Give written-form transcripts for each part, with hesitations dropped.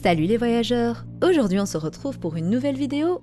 Salut les voyageurs! Aujourd'hui on se retrouve pour une nouvelle vidéo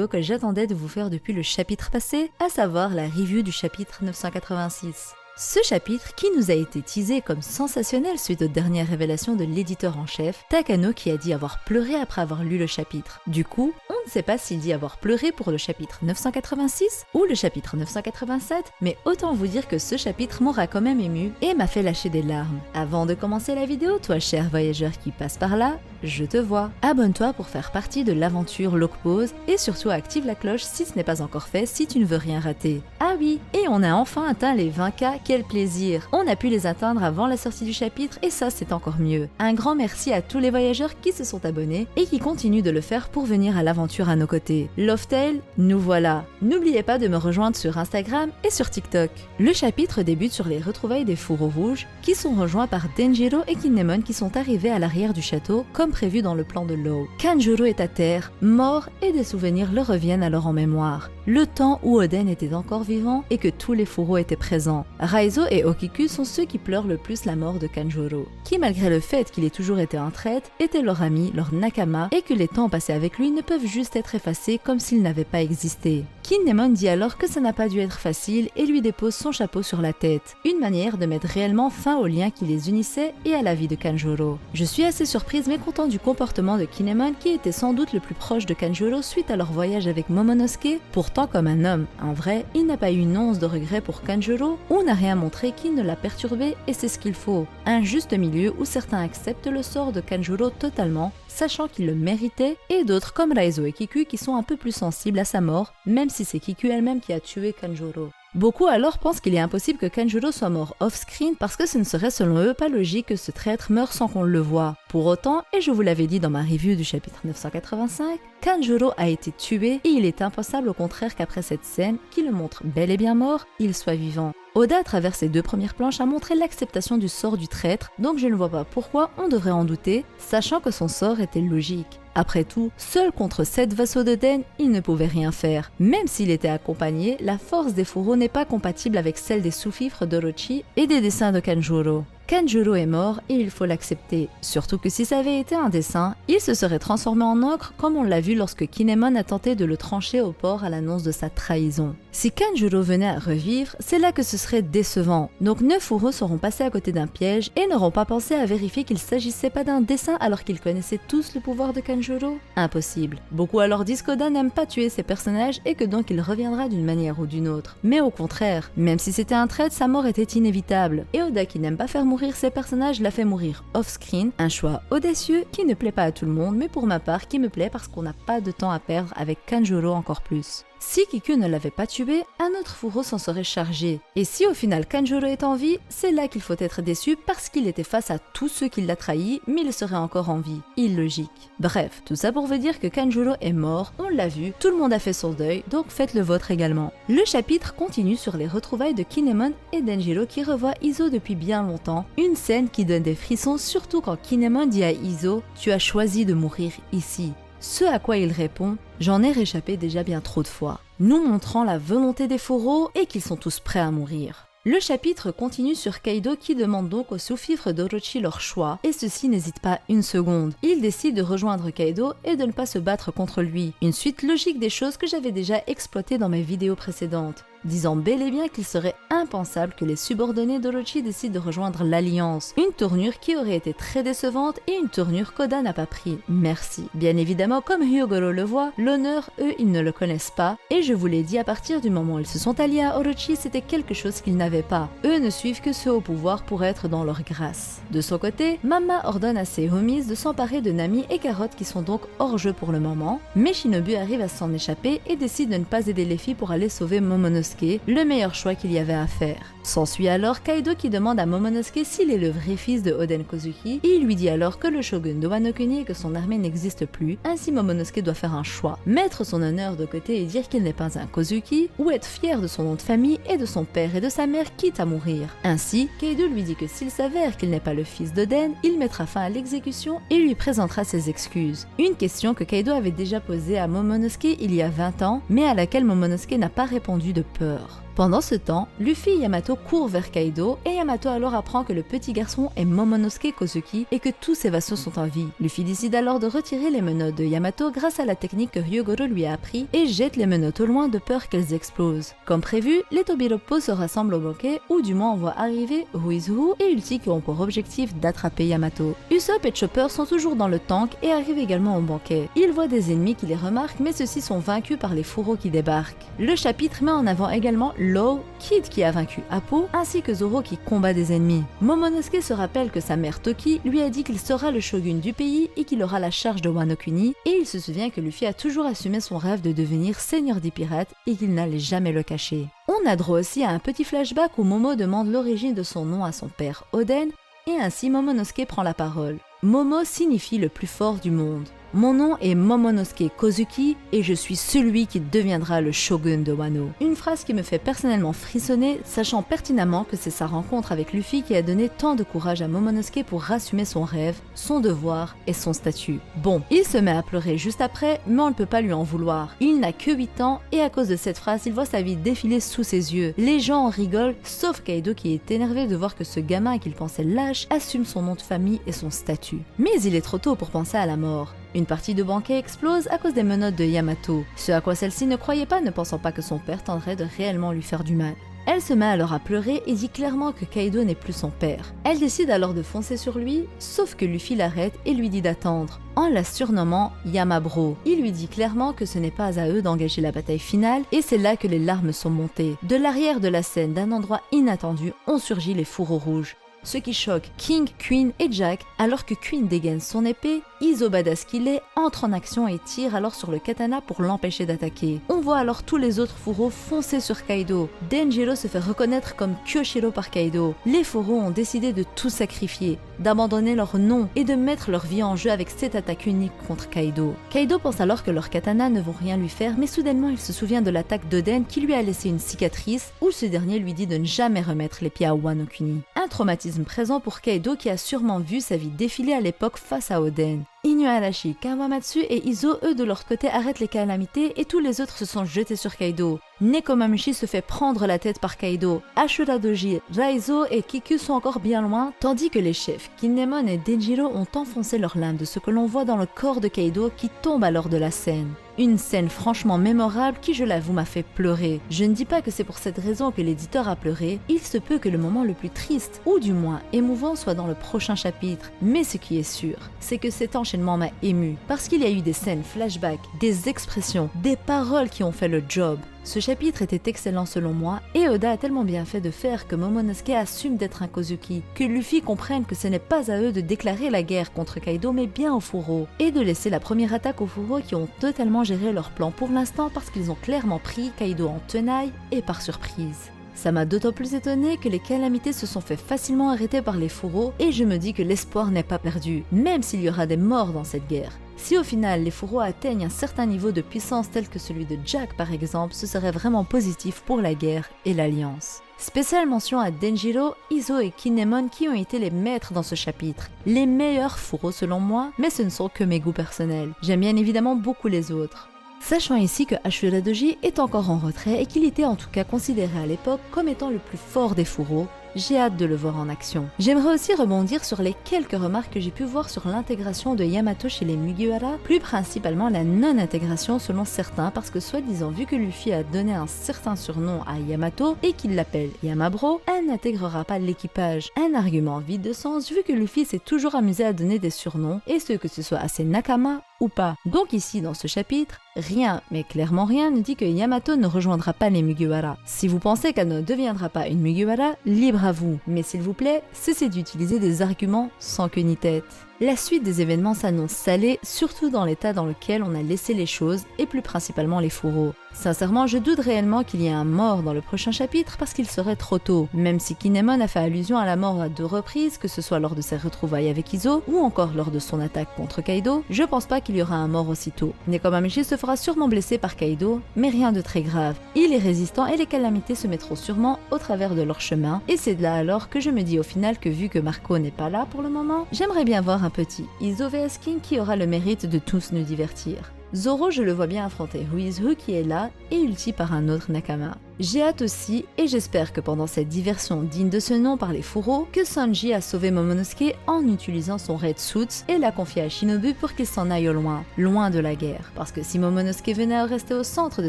que j'attendais de vous faire depuis le chapitre passé, à savoir la review du chapitre 986. Ce chapitre qui nous a été teasé comme sensationnel suite aux dernières révélations de l'éditeur en chef, Takano, qui a dit avoir pleuré après avoir lu le chapitre. Du coup, on ne sait pas s'il dit avoir pleuré pour le chapitre 986 ou le chapitre 987, mais autant vous dire que ce chapitre m'aura quand même ému et m'a fait lâcher des larmes. Avant de commencer la vidéo, toi cher voyageur qui passe par là, je te vois. Abonne-toi pour faire partie de l'aventure Locpause et surtout active la cloche si ce n'est pas encore fait si tu ne veux rien rater. Ah oui, et on a enfin atteint les 20K, quel plaisir! On a pu les atteindre avant la sortie du chapitre et ça c'est encore mieux. Un grand merci à tous les voyageurs qui se sont abonnés et qui continuent de le faire pour venir à l'aventure à nos côtés. Lovetail, nous voilà. N'oubliez pas de me rejoindre sur Instagram et sur TikTok. Le chapitre débute sur les retrouvailles des fourreaux rouges qui sont rejoints par Denjiro et Kinemon qui sont arrivés à l'arrière du château comme prévu dans le plan de Law. Kanjuro est à terre, mort et des souvenirs le reviennent alors en mémoire. Le temps où Oden était encore vivant et que tous les fourreaux étaient présents. Raizo et Okiku sont ceux qui pleurent le plus la mort de Kanjuro, qui malgré le fait qu'il ait toujours été en traite, était leur ami, leur nakama et que les temps passés avec lui ne peuvent juste être effacés comme s'ils n'avaient pas existé. Kinemon dit alors que ça n'a pas dû être facile et lui dépose son chapeau sur la tête, une manière de mettre réellement fin au lien qui les unissait et à la vie de Kanjuro. Je suis assez surprise mais content du comportement de Kinemon qui était sans doute le plus proche de Kanjuro suite à leur voyage avec Momonosuke. Pourtant comme un homme, en vrai, il n'a pas eu une once de regret pour Kanjuro ou n'a rien montré qui ne l'a perturbé et c'est ce qu'il faut. Un juste milieu où certains acceptent le sort de Kanjuro totalement, sachant qu'il le méritait, et d'autres comme Raizo et Kiku qui sont un peu plus sensibles à sa mort, même si c'est Kiku elle-même qui a tué Kanjuro. Beaucoup alors pensent qu'il est impossible que Kanjuro soit mort off-screen parce que ce ne serait selon eux pas logique que ce traître meure sans qu'on le voie. Pour autant, et je vous l'avais dit dans ma review du chapitre 985, Kanjuro a été tué et il est impensable au contraire qu'après cette scène, qui le montre bel et bien mort, il soit vivant. Oda à travers ses deux premières planches a montré l'acceptation du sort du traître, donc je ne vois pas pourquoi on devrait en douter, sachant que son sort était logique. Après tout, seul contre 7 vassaux d'Oden, il ne pouvait rien faire. Même s'il était accompagné, la force des fourreaux n'est pas compatible avec celle des sous-fifres d'Orochi et des dessins de Kanjuro. Kanjuro est mort et il faut l'accepter, surtout que si ça avait été un dessin, il se serait transformé en ocre comme on l'a vu lorsque Kinemon a tenté de le trancher au port à l'annonce de sa trahison. Si Kanjuro venait à revivre, c'est là que ce serait décevant, donc 9 fourreaux seront passés à côté d'un piège et n'auront pas pensé à vérifier qu'il s'agissait pas d'un dessin alors qu'ils connaissaient tous le pouvoir de Kanjuro? Impossible. Beaucoup alors disent qu'Oda n'aime pas tuer ses personnages et que donc il reviendra d'une manière ou d'une autre. Mais au contraire, même si c'était un traître, sa mort était inévitable, et Oda qui n'aime pas faire mourir ses personnages l'a fait mourir off-screen, un choix audacieux qui ne plaît pas à tout le monde, mais pour ma part qui me plaît parce qu'on n'a pas de temps à perdre avec Kanjuro encore plus. Si Kiku ne l'avait pas tué, un autre fourreau s'en serait chargé. Et si au final Kanjuro est en vie, c'est là qu'il faut être déçu parce qu'il était face à tous ceux qui l'a trahi, mais il serait encore en vie. Illogique. Bref, tout ça pour vous dire que Kanjuro est mort, on l'a vu, tout le monde a fait son deuil, donc faites le vôtre également. Le chapitre continue sur les retrouvailles de Kinemon et Denjiro qui revoient Izo depuis bien longtemps, une scène qui donne des frissons surtout quand Kinemon dit à Izo « Tu as choisi de mourir ici ». Ce à quoi il répond « J'en ai réchappé déjà bien trop de fois », nous montrant la volonté des fourreaux et qu'ils sont tous prêts à mourir. Le chapitre continue sur Kaido qui demande donc aux sous-fifres d'Orochi leur choix, et ceux-ci n'hésitent pas une seconde. Ils décident de rejoindre Kaido et de ne pas se battre contre lui, une suite logique des choses que j'avais déjà exploitées dans mes vidéos précédentes, disant bel et bien qu'il serait impensable que les subordonnés d'Orochi décident de rejoindre l'Alliance, une tournure qui aurait été très décevante et une tournure qu'Oda n'a pas pris, merci. Bien évidemment, comme Hyogoro le voit, l'honneur, eux, ils ne le connaissent pas, et je vous l'ai dit, à partir du moment où ils se sont alliés à Orochi, c'était quelque chose qu'ils n'avaient pas. Eux ne suivent que ceux au pouvoir pour être dans leur grâce. De son côté, Mama ordonne à ses homies de s'emparer de Nami et Carotte qui sont donc hors jeu pour le moment, mais Shinobu arrive à s'en échapper et décide de ne pas aider les filles pour aller sauver Momonosuke, le meilleur choix qu'il y avait à faire. S'ensuit alors Kaido qui demande à Momonosuke s'il est le vrai fils de Oden Kozuki, et il lui dit alors que le shogun de Wano Kuni et que son armée n'existe plus, ainsi Momonosuke doit faire un choix, mettre son honneur de côté et dire qu'il n'est pas un Kozuki, ou être fier de son nom de famille et de son père et de sa mère quitte à mourir. Ainsi, Kaido lui dit que s'il s'avère qu'il n'est pas le fils d'Oden, il mettra fin à l'exécution et lui présentera ses excuses. Une question que Kaido avait déjà posée à Momonosuke il y a 20 ans, mais à laquelle Momonosuke n'a pas répondu de peur. Pendant ce temps, Luffy et Yamato courent vers Kaido et Yamato alors apprend que le petit garçon est Momonosuke Kozuki et que tous ses vassaux sont en vie. Luffy décide alors de retirer les menottes de Yamato grâce à la technique que Ryogoro lui a appris et jette les menottes au loin de peur qu'elles explosent. Comme prévu, les Tobiroppo se rassemblent au banquet ou du moins on voit arriver Who is Who et Ulti qui ont pour objectif d'attraper Yamato. Usopp et Chopper sont toujours dans le tank et arrivent également au banquet. Ils voient des ennemis qui les remarquent mais ceux-ci sont vaincus par les fourreaux qui débarquent. Le chapitre met en avant également Law, Kid qui a vaincu Appo, ainsi que Zoro qui combat des ennemis. Momonosuke se rappelle que sa mère Toki lui a dit qu'il sera le shogun du pays et qu'il aura la charge de Wano Kuni, et il se souvient que Luffy a toujours assumé son rêve de devenir seigneur des pirates et qu'il n'allait jamais le cacher. On a droit aussi à un petit flashback où Momo demande l'origine de son nom à son père Oden, et ainsi Momonosuke prend la parole. Momo signifie le plus fort du monde. Mon nom est Momonosuke Kozuki et je suis celui qui deviendra le shogun de Wano. Une phrase qui me fait personnellement frissonner, sachant pertinemment que c'est sa rencontre avec Luffy qui a donné tant de courage à Momonosuke pour assumer son rêve, son devoir et son statut. Bon, il se met à pleurer juste après, mais on ne peut pas lui en vouloir. Il n'a que 8 ans et à cause de cette phrase, il voit sa vie défiler sous ses yeux. Les gens en rigolent, sauf Kaido qui est énervé de voir que ce gamin qu'il pensait lâche assume son nom de famille et son statut. Mais il est trop tôt pour penser à la mort. Une partie de banquet explose à cause des menottes de Yamato, ce à quoi celle-ci ne croyait pas, ne pensant pas que son père tenterait de réellement lui faire du mal. Elle se met alors à pleurer et dit clairement que Kaido n'est plus son père. Elle décide alors de foncer sur lui, sauf que Luffy l'arrête et lui dit d'attendre, en la surnommant Yamabro. Il lui dit clairement que ce n'est pas à eux d'engager la bataille finale et c'est là que les larmes sont montées. De l'arrière de la scène, d'un endroit inattendu, ont surgi les fourreaux rouges. Ce qui choque King, Queen et Jack, alors que Queen dégaine son épée, Izo badass qu'il est, entre en action et tire alors sur le katana pour l'empêcher d'attaquer. On voit alors tous les autres fourreaux foncer sur Kaido. Denjiro se fait reconnaître comme Kyoshiro par Kaido. Les fourreaux ont décidé de tout sacrifier, d'abandonner leur nom et de mettre leur vie en jeu avec cette attaque unique contre Kaido. Kaido pense alors que leurs katanas ne vont rien lui faire, mais soudainement il se souvient de l'attaque d'Oden qui lui a laissé une cicatrice où ce dernier lui dit de ne jamais remettre les pieds à Wano Kuni. Un traumatisme présent pour Kaido qui a sûrement vu sa vie défiler à l'époque face à Oden. Inuarashi, Kawamatsu et Izo, eux de leur côté, arrêtent les calamités et tous les autres se sont jetés sur Kaido. Nekomamushi se fait prendre la tête par Kaido. Ashura Doji, Raizo et Kiku sont encore bien loin, tandis que les chefs Kinemon et Denjiro ont enfoncé leurs lames de ce que l'on voit dans le corps de Kaido qui tombe alors de la scène. Une scène franchement mémorable qui, je l'avoue, m'a fait pleurer. Je ne dis pas que c'est pour cette raison que l'éditeur a pleuré, il se peut que le moment le plus triste, ou du moins émouvant, soit dans le prochain chapitre. Mais ce qui est sûr, c'est que cet enchaînement m'a ému, parce qu'il y a eu des scènes flashbacks, des expressions, des paroles qui ont fait le job. Ce chapitre était excellent selon moi, et Oda a tellement bien fait de faire que Momonosuke assume d'être un Kozuki, que Luffy comprenne que ce n'est pas à eux de déclarer la guerre contre Kaido mais bien aux fourreaux, et de laisser la première attaque aux fourreaux qui ont totalement géré leur plan pour l'instant parce qu'ils ont clairement pris Kaido en tenaille et par surprise. Ça m'a d'autant plus étonné que les calamités se sont fait facilement arrêter par les fourreaux et je me dis que l'espoir n'est pas perdu, même s'il y aura des morts dans cette guerre. Si au final les fourreaux atteignent un certain niveau de puissance tel que celui de Jack par exemple, ce serait vraiment positif pour la guerre et l'alliance. Spéciale mention à Denjiro, Izo et Kinemon qui ont été les maîtres dans ce chapitre. Les meilleurs fourreaux selon moi, mais ce ne sont que mes goûts personnels. J'aime bien évidemment beaucoup les autres. Sachant ici que Ashura Doji est encore en retrait et qu'il était en tout cas considéré à l'époque comme étant le plus fort des fourreaux, j'ai hâte de le voir en action. J'aimerais aussi rebondir sur les quelques remarques que j'ai pu voir sur l'intégration de Yamato chez les Mugiwara, plus principalement la non-intégration selon certains parce que soi-disant vu que Luffy a donné un certain surnom à Yamato et qu'il l'appelle Yamabro, elle n'intégrera pas l'équipage. Un argument vide de sens vu que Luffy s'est toujours amusé à donner des surnoms et ce que ce soit à ses nakama ou pas. Donc ici dans ce chapitre, rien, mais clairement rien ne dit que Yamato ne rejoindra pas les Mugiwara. Si vous pensez qu'elle ne deviendra pas une Mugiwara, libre à vous, mais s'il vous plaît, cessez d'utiliser des arguments sans queue ni tête. La suite des événements s'annonce salée, surtout dans l'état dans lequel on a laissé les choses, et plus principalement les fourreaux. Sincèrement, je doute réellement qu'il y ait un mort dans le prochain chapitre parce qu'il serait trop tôt, même si Kinemon a fait allusion à la mort à 2 reprises, que ce soit lors de ses retrouvailles avec Izo, ou encore lors de son attaque contre Kaido, je pense pas qu'il y aura un mort aussitôt. Nekomamushi se fera sûrement blesser par Kaido, mais rien de très grave. Il est résistant et les calamités se mettront sûrement au travers de leur chemin, et c'est de là alors que je me dis au final que vu que Marco n'est pas là pour le moment, j'aimerais bien voir un petit Izo vs King qui aura le mérite de tous nous divertir. Zoro, je le vois bien affronter Who is Who qui est là et Ulti par un autre Nakama. J'ai hâte aussi, et j'espère que pendant cette diversion digne de ce nom par les fourreaux, que Sanji a sauvé Momonosuke en utilisant son Red Suit et l'a confié à Shinobu pour qu'il s'en aille au loin, loin de la guerre. Parce que si Momonosuke venait à rester au centre de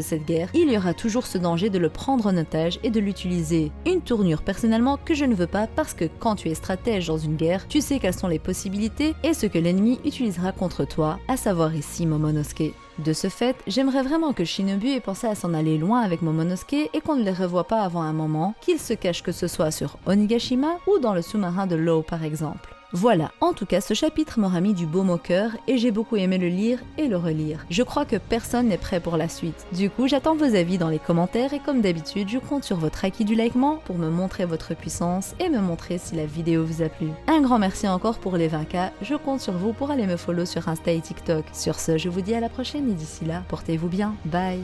cette guerre, il y aura toujours ce danger de le prendre en otage et de l'utiliser. Une tournure personnellement que je ne veux pas parce que quand tu es stratège dans une guerre, tu sais quelles sont les possibilités et ce que l'ennemi utilisera contre toi, à savoir ici Momonosuke. De ce fait, j'aimerais vraiment que Shinobu ait pensé à s'en aller loin avec Momonosuke et qu'on ne les revoie pas avant un moment, qu'il se cache que ce soit sur Onigashima ou dans le sous-marin de Law par exemple. Voilà, en tout cas ce chapitre m'aura mis du baume au cœur et j'ai beaucoup aimé le lire et le relire. Je crois que personne n'est prêt pour la suite. Du coup, j'attends vos avis dans les commentaires et comme d'habitude, je compte sur votre acquis du likement pour me montrer votre puissance et me montrer si la vidéo vous a plu. Un grand merci encore pour les 20K, je compte sur vous pour aller me follow sur Insta et TikTok. Sur ce, je vous dis à la prochaine et d'ici là, portez-vous bien. Bye!